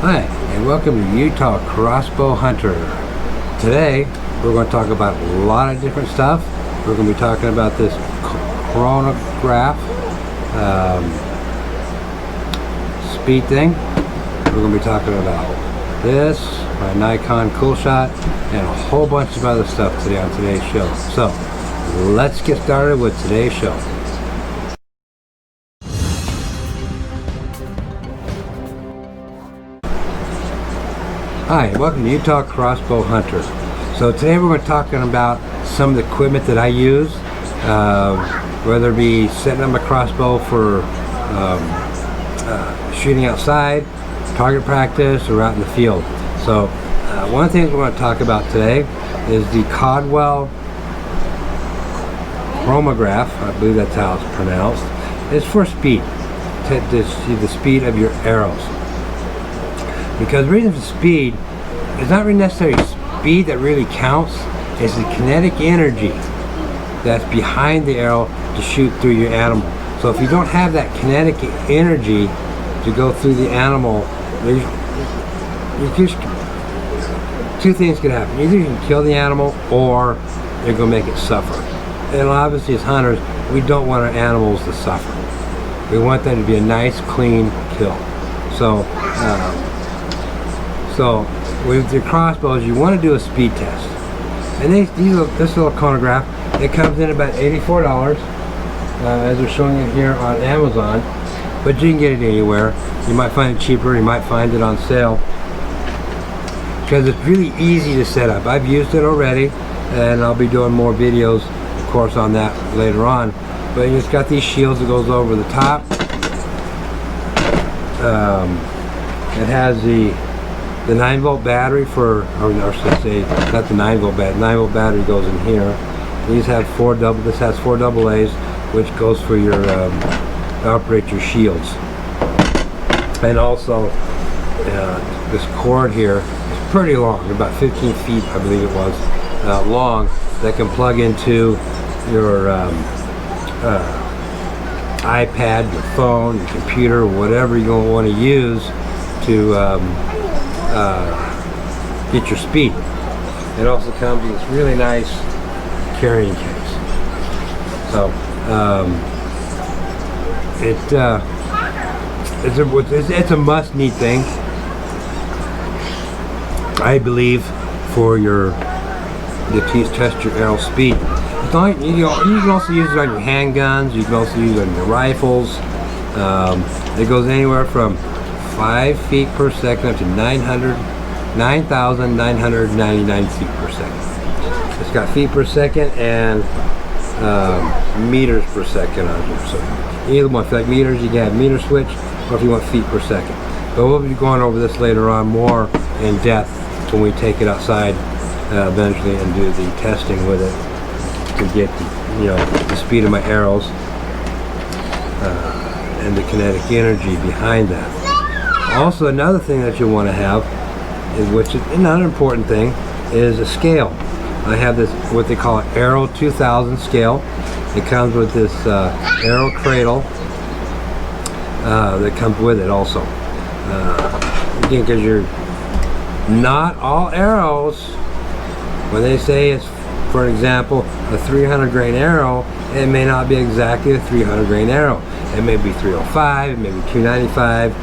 Hi, and welcome to Utah Crossbow Hunter. Today, we're going to talk about a lot of different stuff. We're going to be talking about this CHRONGRAPH speed thing. We're going to be talking about this, my NIKON COOLSHOT, and a whole bunch of other stuff today on today's show. So, let's get started with today's show. Hi, welcome to Utah Crossbow Hunter. So today we're going to be talking about some of the equipment that I use, whether it be setting up my crossbow for shooting outside, target practice, or out in the field. So one of the things we're going to talk about today is the CALDWELL CHRONGRAPH, I believe that's how it's pronounced. It's for speed, to see the speed of your arrows. Because the reason for speed, it's not really necessarily speed that really counts, it's the kinetic energy that's behind the arrow to shoot through your animal. So if you don't have that kinetic energy to go through the animal, two things can happen. Either you can kill the animal or you're going to make it suffer. And obviously as hunters, we don't want our animals to suffer. We want them to be a nice, clean kill. So with your crossbows, you want to do a speed test. And this little chronograph, it comes in about $84, as they're showing it here on Amazon. But you can get it anywhere. You might find it cheaper, you might find it on sale. Because it's really easy to set up. I've used it already, and I'll be doing more videos, of course, on that later on. But it's got these shields that goes over the top. It has the 9-volt battery for, or should I say, not the 9-volt battery. 9-volt battery goes in here. This has 4 AA's, which goes for your to operate your shields. And also, this cord here is pretty long, about 15 feet, I believe it was, long, that can plug into your iPad, your phone, your computer, whatever you're going to want to use to get your speed. It also comes in this really nice carrying case. So it's a must-need thing, I believe, for to test your arrow speed. You can also use it on your handguns. You can also use it on your rifles. It goes anywhere from 5 feet per second up to 9,999 feet per second. It's got feet per second and meters per second on here. So either one, if you like meters, you can have meter switch, or if you want feet per second. But we'll be going over this later on more in depth when we take it outside eventually and do the testing with it to get the speed of my arrows and the kinetic energy behind that. Also, another thing that you want to have, which is another important thing, is a scale. I have this, what they call an Arrow 2000 scale. It comes with this arrow cradle that comes with it also. Again, because not all arrows, when they say it's, for example, a 300 grain arrow, it may not be exactly a 300 grain arrow. It may be 305, it may be 295,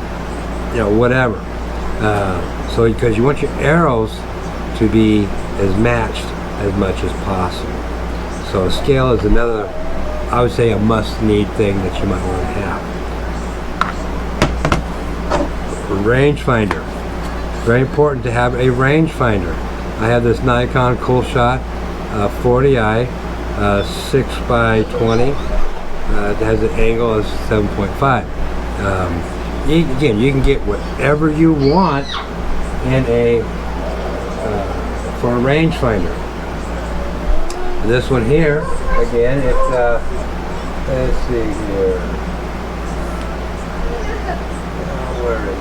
whatever. So because you want your arrows to be as matched as much as possible. So a scale is another, I would say, a must-need thing that you might want to have. Rangefinder. Very important to have a rangefinder. I have this NIKON COOLSHOT 40i 6x20. It has an angle of 7.5. Again, you can get whatever you want in for a rangefinder. This one here, again, it's let's see here. Where is it?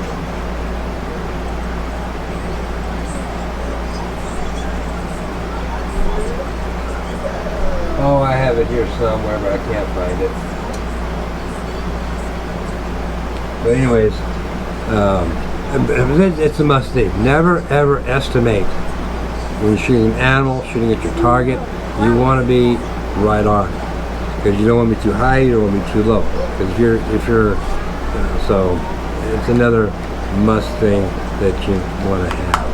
Oh, I have it here somewhere, but I can't find it. But anyways, It's a must-see. Never ever estimate when you're shooting an animal, shooting at your target. You want to be right on, because you don't want to be too high, you don't want to be too low. Because if you're so it's another must thing that you want to have.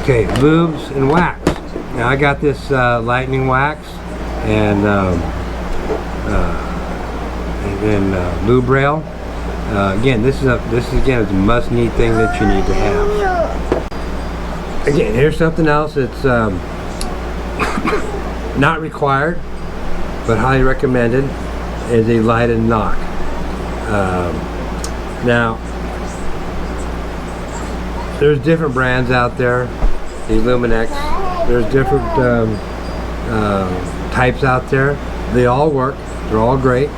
Okay, lubes and wax. Now I got this lightning wax and lube rail. Again, this is again a must-need thing that you need to have. Again, here's something else that's not required, but highly recommended, is a lighted NOCK. Now, there's different brands out there. The Luminex. There's different types out there. They all work. They're all great.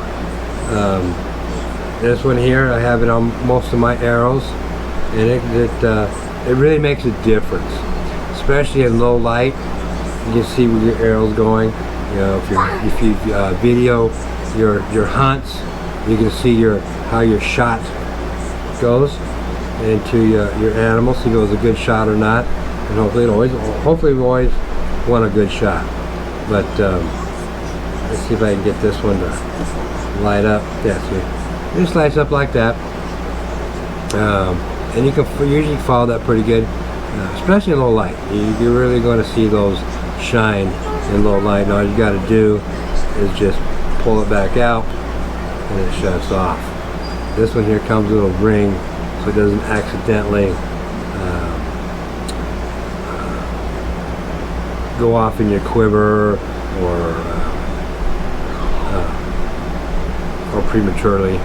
This one here, I have it on most of my arrows, and it really makes a difference, especially in low light. You can see where your arrow's going. You know, if you video your hunts, you can see how your shot goes into your animal, see if it was a good shot or not. And hopefully we always want a good shot. But let's see if I can get this one to light up. Yeah, see. It just lights up like that, and you can usually follow that pretty good, especially in low light. You're really going to see those shine in low light, and all you got to do is just pull it back out and it shuts off. This one here comes with a little ring so it doesn't accidentally go off in your quiver or prematurely.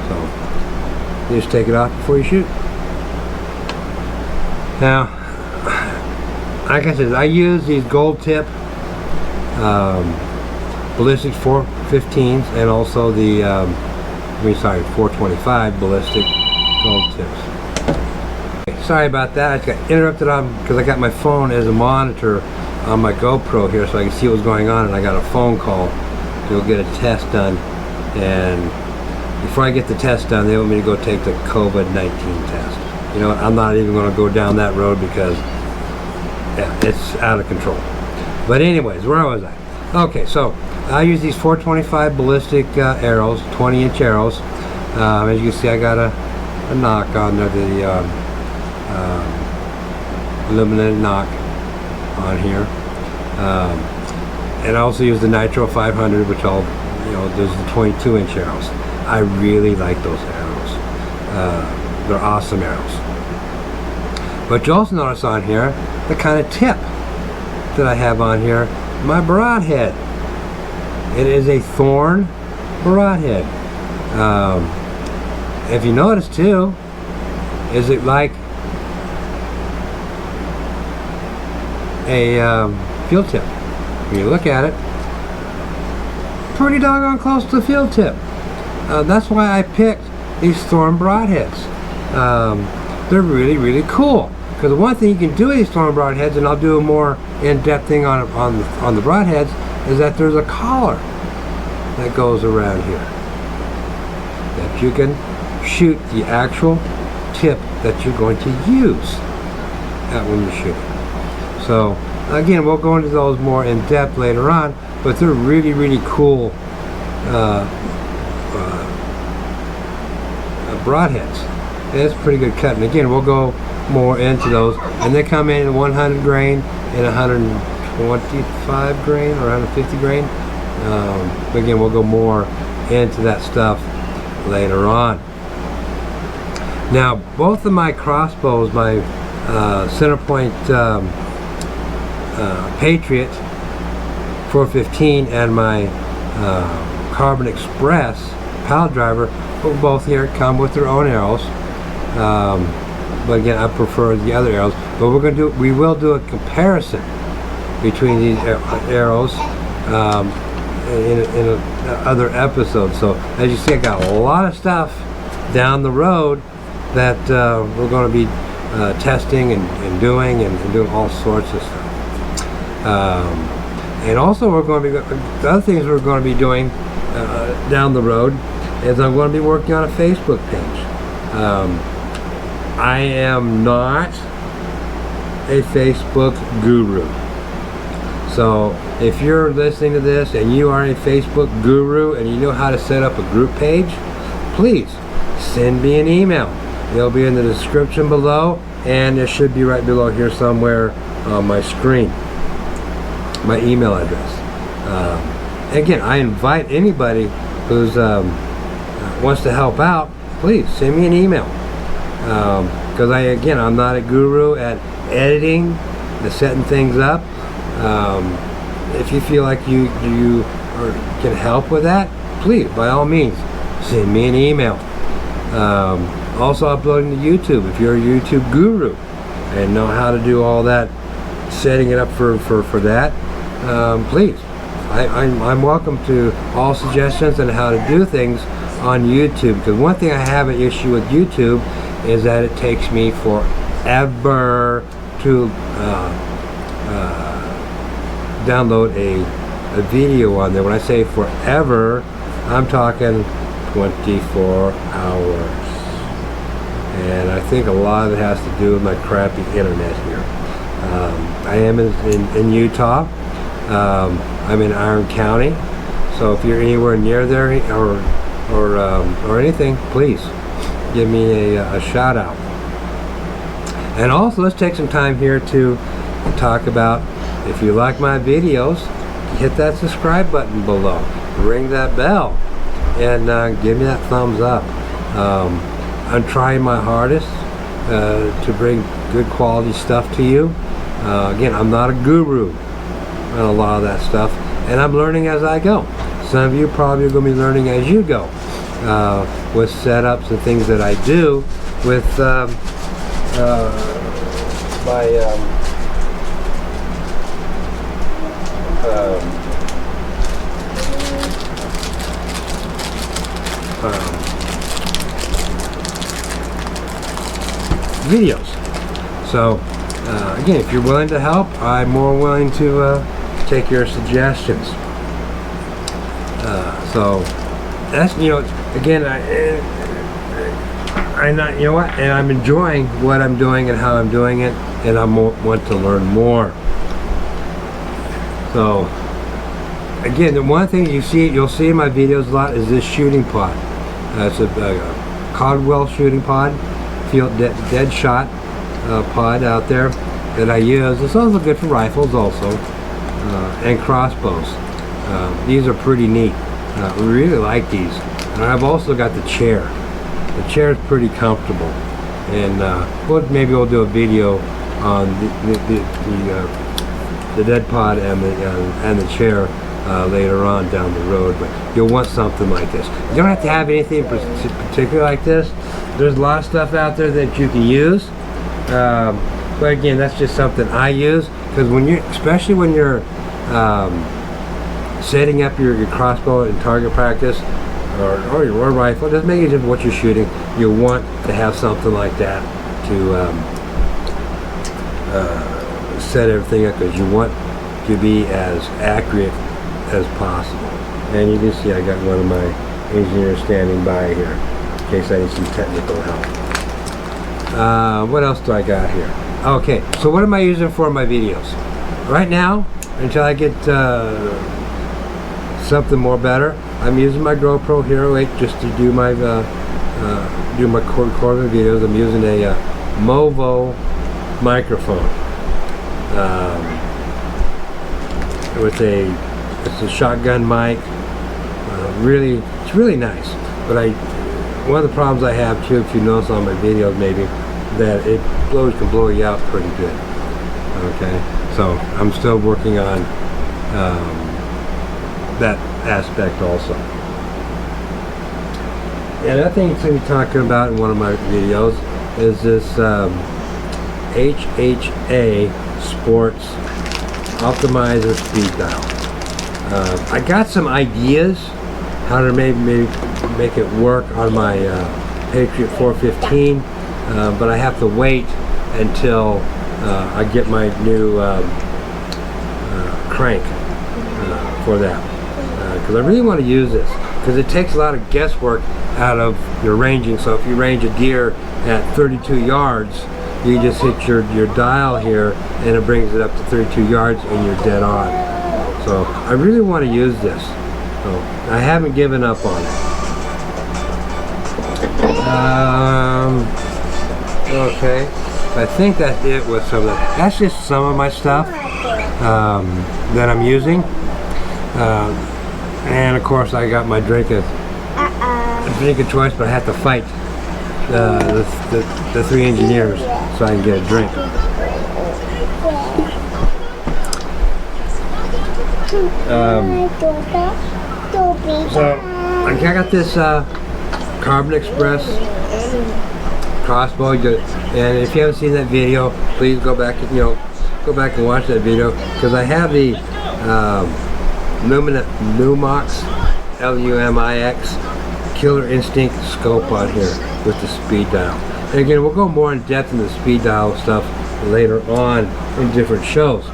So you just take it off before you shoot. Now, like I said, I use these gold tip ballistic 415s and also the 425 ballistic gold tips. Okay, sorry about that. I just got interrupted on because I got my phone as a monitor on my GoPro here, so I can see what's going on, and I got a phone call to go get a test done. And before I get the test done, they want me to go take the COVID-19 test. You know what, I'm not even going to go down that road because yeah, it's out of control. But anyways, where was I? Okay, so I use these 425 ballistic arrows, 20-inch arrows. As you can see, I got a NOCK on there, the illuminated NOCK on here. And I also use the Nitro 500, which there's the 22-inch arrows. I really like those arrows. They're awesome arrows. But you also notice on here the kind of tip that I have on here, my broadhead. It is a THORN broadhead. If you notice too, is it like a field tip? When you look at it, pretty doggone close to the field tip. That's why I picked these THORN broadheads. They're really, really cool. Because one thing you can do with these THORN broadheads, and I'll do a more in-depth thing on the broadheads, is that there's a collar that goes around here that you can shoot the actual tip that you're going to use when you shoot. So again, we'll go into those more in depth later on, but they're really, really cool broadheads. And it's pretty good cut. And again, we'll go more into those. And they come in 100 grain and 125 grain or 150 grain. But again, we'll go more into that stuff later on. Now, both of my crossbows, my CENTERPOINT PATRIOT 415 and my Carbon Express pile driver, both here come with their own arrows. But again, I prefer the other arrows. But we will do a comparison between these arrows in other episodes. So as you see, I got a lot of stuff down the road that we're going to be testing and doing all sorts of stuff. And also we're going to be, the other things we're going to be doing down the road is I'm going to be working on a Facebook page. I am not a Facebook guru. So if you're listening to this and you are a Facebook guru and you know how to set up a group page, please send me an email. It'll be in the description below, and it should be right below here somewhere on my screen, my email address. Again, I invite anybody who's wants to help out, please send me an email. Because I'm not a guru at editing and setting things up. If you feel like you can help with that, please, by all means, send me an email. Also uploading to YouTube. If you're a YouTube guru and know how to do all that, setting it up for that, please. I'm welcome to all suggestions on how to do things on YouTube. Because one thing I have an issue with YouTube is that it takes me forever to download a video on there. When I say forever, I'm talking 24 hours. And I think a lot of it has to do with my crappy internet here. I am in Utah. I'm in Iron County. So if you're anywhere near there or anything, please give me a shout out. And also, let's take some time here to talk about, if you like my videos, hit that subscribe button below, ring that bell, and give me that thumbs up. I'm trying my hardest to bring good quality stuff to you. Again, I'm not a guru on a lot of that stuff, and I'm learning as I go. Some of you probably are going to be learning as you go with setups and things that I do with my videos. So again, if you're willing to help, I'm more willing to take your suggestions. So that's, again, and I'm enjoying what I'm doing and how I'm doing it, and I want to learn more. So again, the one thing you'll see in my videos a lot is this shooting pod. It's a CALDWELL shooting pod, field DEADSHOT pod out there that I use. It's also good for rifles also, and crossbows. These are pretty neat. We really like these. And I've also got the chair. The chair is pretty comfortable, and maybe we'll do a video on the dead pod and the chair later on down the road. But you'll want something like this. You don't have to have anything particular like this. There's a lot of stuff out there that you can use, but again, that's just something I use, because especially when you're setting up your crossbow and target practice, or your rifle, it doesn't make any difference what you're shooting, you'll want to have something like that to set everything up, because you want to be as accurate as possible. And you can see I got one of my engineers standing by here in case I need some technical help. What else do I got here? Okay, so what am I using for my videos? Right now, until I get something more better, I'm using my GoPro Hero 8 just to do my recording videos. I'm using a Movo microphone. It's a shotgun mic. It's really nice. But one of the problems I have too, if you notice on my videos maybe, that it can blow you out pretty good. Okay, so I'm still working on that aspect also. And I think it's going to be talking about in one of my videos is this HHA Sports Optimizer Speed Dial. I got some ideas how to maybe make it work on my Patriot 415, but I have to wait until I get my new crank for that, because I really want to use this. because it takes a lot of guesswork out of your ranging. So if you range a deer at 32 yards, you just hit your dial here and it brings it up to 32 yards and you're dead on. So I really want to use this. So I haven't given up on it. Okay, I think that's it with some of that. That's just some of my stuff that I'm using. And of course I got my drink of choice, but I have to fight the three engineers so I can get a drink. So I got this Carbon Express crossbow, and if you haven't seen that video, please go back and watch that video, because I have the Lumix Lumix Killer Instinct scope on here with the speed dial. And again, we'll go more in depth in the speed dial stuff later on in different shows.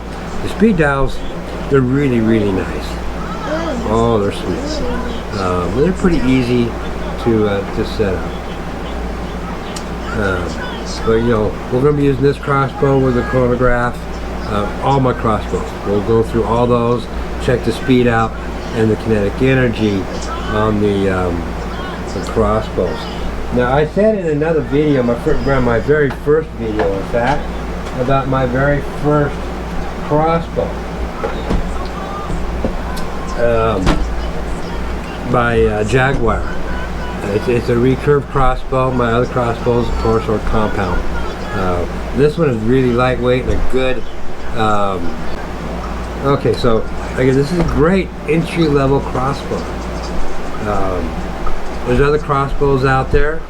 The speed dials, they're really, really nice. Oh, they're sweet. They're pretty easy to set up. But we're going to be using this crossbow with the chronograph. All my crossbows. We'll go through all those, check the speed out and the kinetic energy on the crossbows. Now I said in another video, my very first video in fact, about my very first crossbow by Jaguar. It's a recurve crossbow. My other crossbows, of course, are compound. This one is really lightweight and a good. Okay, so again, this is a great entry-level crossbow. There's other crossbows out there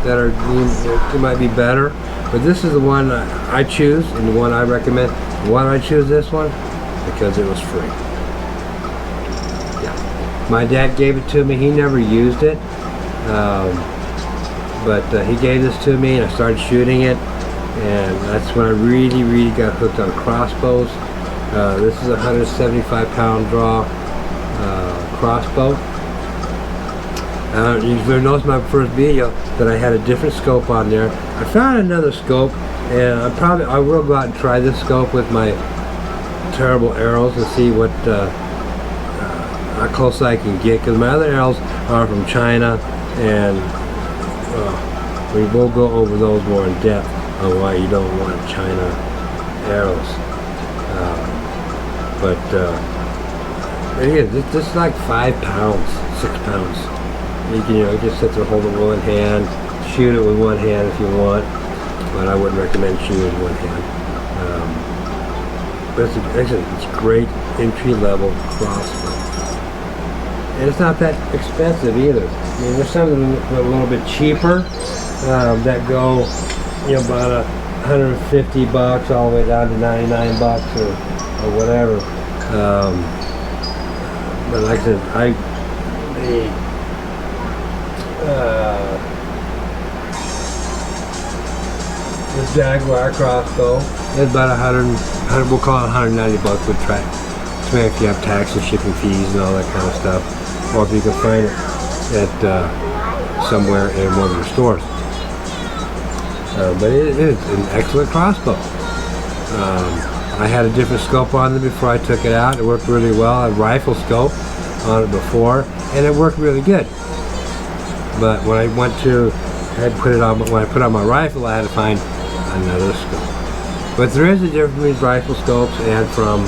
that are that might be better, but this is the one I choose and the one I recommend. Why do I choose this one? Because it was free. Yeah, my dad gave it to me. He never used it, but he gave this to me, and I started shooting it, and that's when I really, really got hooked on crossbows. This is a 175-pound draw crossbow. You noticed my first video that I had a different scope on there. I found another scope, and I will go out and try this scope with my terrible arrows and see what how close I can get, because my other arrows are from China, and we will go over those more in depth on why you don't want China arrows. But again, this is like 5 pounds, 6 pounds. You can just sit there, hold it with one hand, shoot it with one hand if you want, but I wouldn't recommend shooting with one hand. But it's a great entry-level crossbow, and it's not that expensive either. I mean, there's some that are a little bit cheaper that go, about $150 all the way down to $99 or whatever. But like I said, this Jaguar crossbow is about we'll call it $190 with track. So if you have tax and shipping fees and all that kind of stuff, or if you can find it at somewhere in one of the stores. But it is an excellent crossbow. I had a different scope on it before I took it out. It worked really well. I had a rifle scope on it before, and it worked really good. But when I when I put on my rifle, I had to find another scope. But there is a difference between rifle scopes and from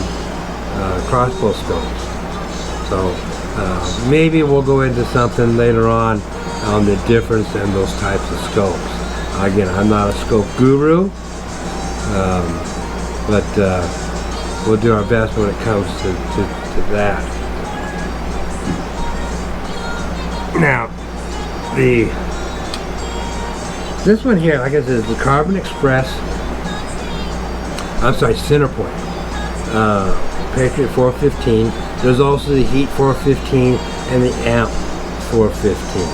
crossbow scopes. So maybe we'll go into something later on the difference in those types of scopes. Again, I'm not a scope guru, but we'll do our best when it comes to that. Now, this one here, like I said, is the Carbon Express. I'm sorry, CENTERPOINT. Patriot 415. There's also the Heat 415 and the Amp 415.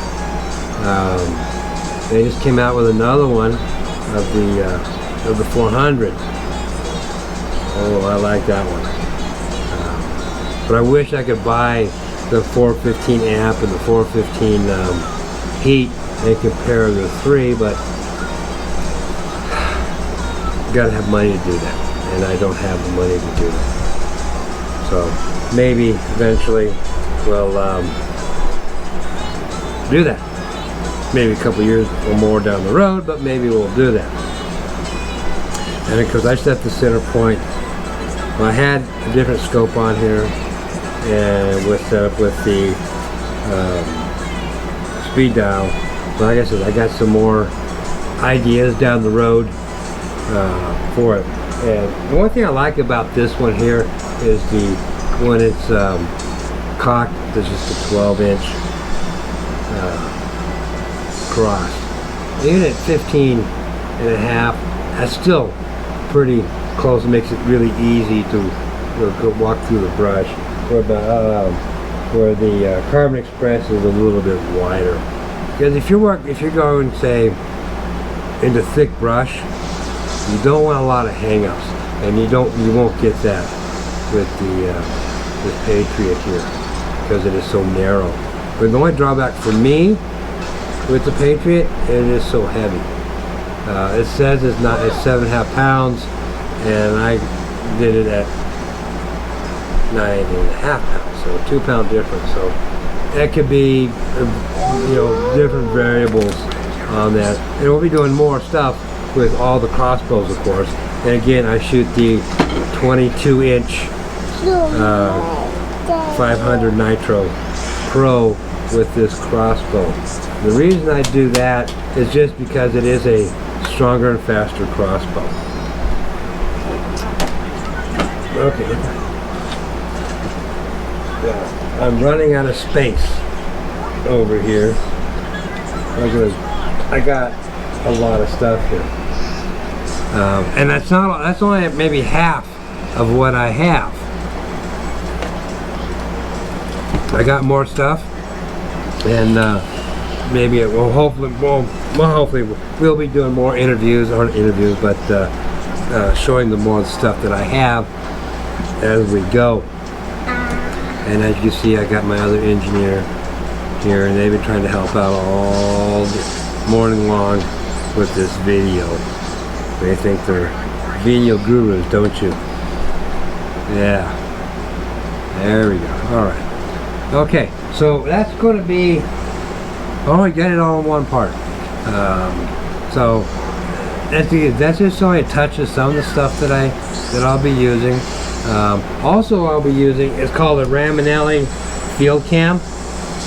They just came out with another one of the 400. Oh, I like that one. But I wish I could buy the 415 amp and the 415 heat and compare the 3, but you gotta have money to do that, and I don't have the money to do that. So maybe eventually we'll do that. Maybe a couple years or more down the road, but maybe we'll do that. And because I set the center point, well, I had a different scope on here, and with set up with the speed dial. So like I said, I got some more ideas down the road for it. And the one thing I like about this one here is when it's cocked, there's just a 12-inch cross. Even at 15 and a half, that's still pretty close. It makes it really easy to go walk through the brush. Where the Carbon Express is a little bit wider. Because if you're going, say, into thick brush, you don't want a lot of hang-ups, and you won't get that with the this Patriot here, because it is so narrow. But the only drawback for me with the Patriot, it is so heavy. It says it's 7.5 pounds, and I did it at 9.5 pounds, so a 2-pound difference. So that could be, different variables on that. And we'll be doing more stuff with all the crossbows, of course. And again, I shoot the 22-inch 500 Nitro Pro with this crossbow. The reason I do that is just because it is a stronger and faster crossbow. Okay. I'm running out of space over here. I got a lot of stuff here, and that's only maybe half of what I have. I got more stuff, and maybe it will hopefully we'll be doing more interviews, but showing them more stuff that I have as we go. And as you see, I got my other engineer here, and they've been trying to help out all morning long with this video. They think they're video gurus, don't you? Yeah. There we go. All right. Okay, so that's going to be. Oh, I got it all in one part. So that's just only a touch of some of the stuff that I'll be using. Also, I'll be using, it's called a Raminelli field cam.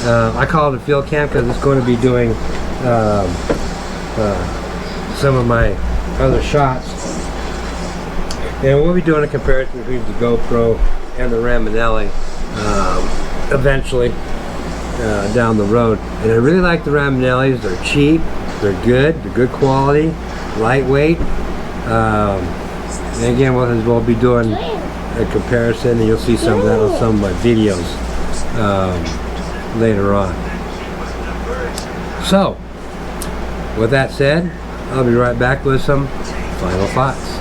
I call it a field cam because it's going to be doing some of my other shots. And we'll be doing a comparison between the GoPro and the Raminelli eventually down the road. And I really like the Raminellis. They're cheap, they're good quality, lightweight. And again, we'll be doing a comparison, and you'll see some of that on some of my videos later on. So, with that said, I'll be right back with some final thoughts.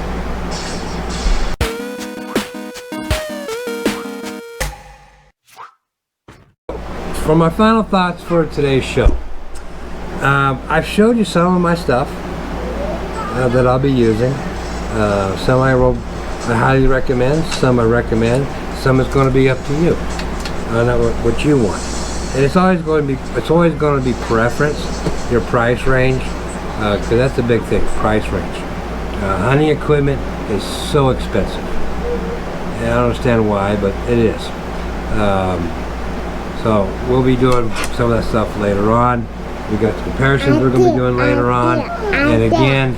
For my final thoughts for today's show, I've showed you some of my stuff that I'll be using. Some I highly recommend, some I recommend, some is going to be up to you on what you want. And it's always going to be preference, your price range, because that's the big thing, price range. Hunting equipment is so expensive, and I don't understand why, but it is. So we'll be doing some of that stuff later on. We got the comparisons we're going to be doing later on, and again,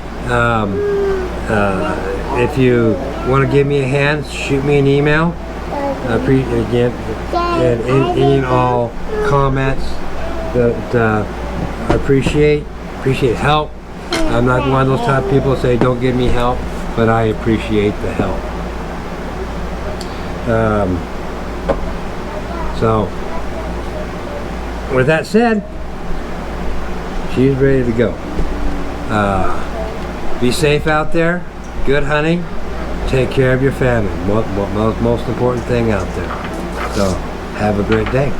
if you want to give me a hand, shoot me an email. Again, and any and all comments that I appreciate help. I'm not one of those type of people that say don't give me help, but I appreciate the help. So with that said, she's ready to go. Be safe out there. Good hunting. Take care of your family. Most important thing out there. So have a great day.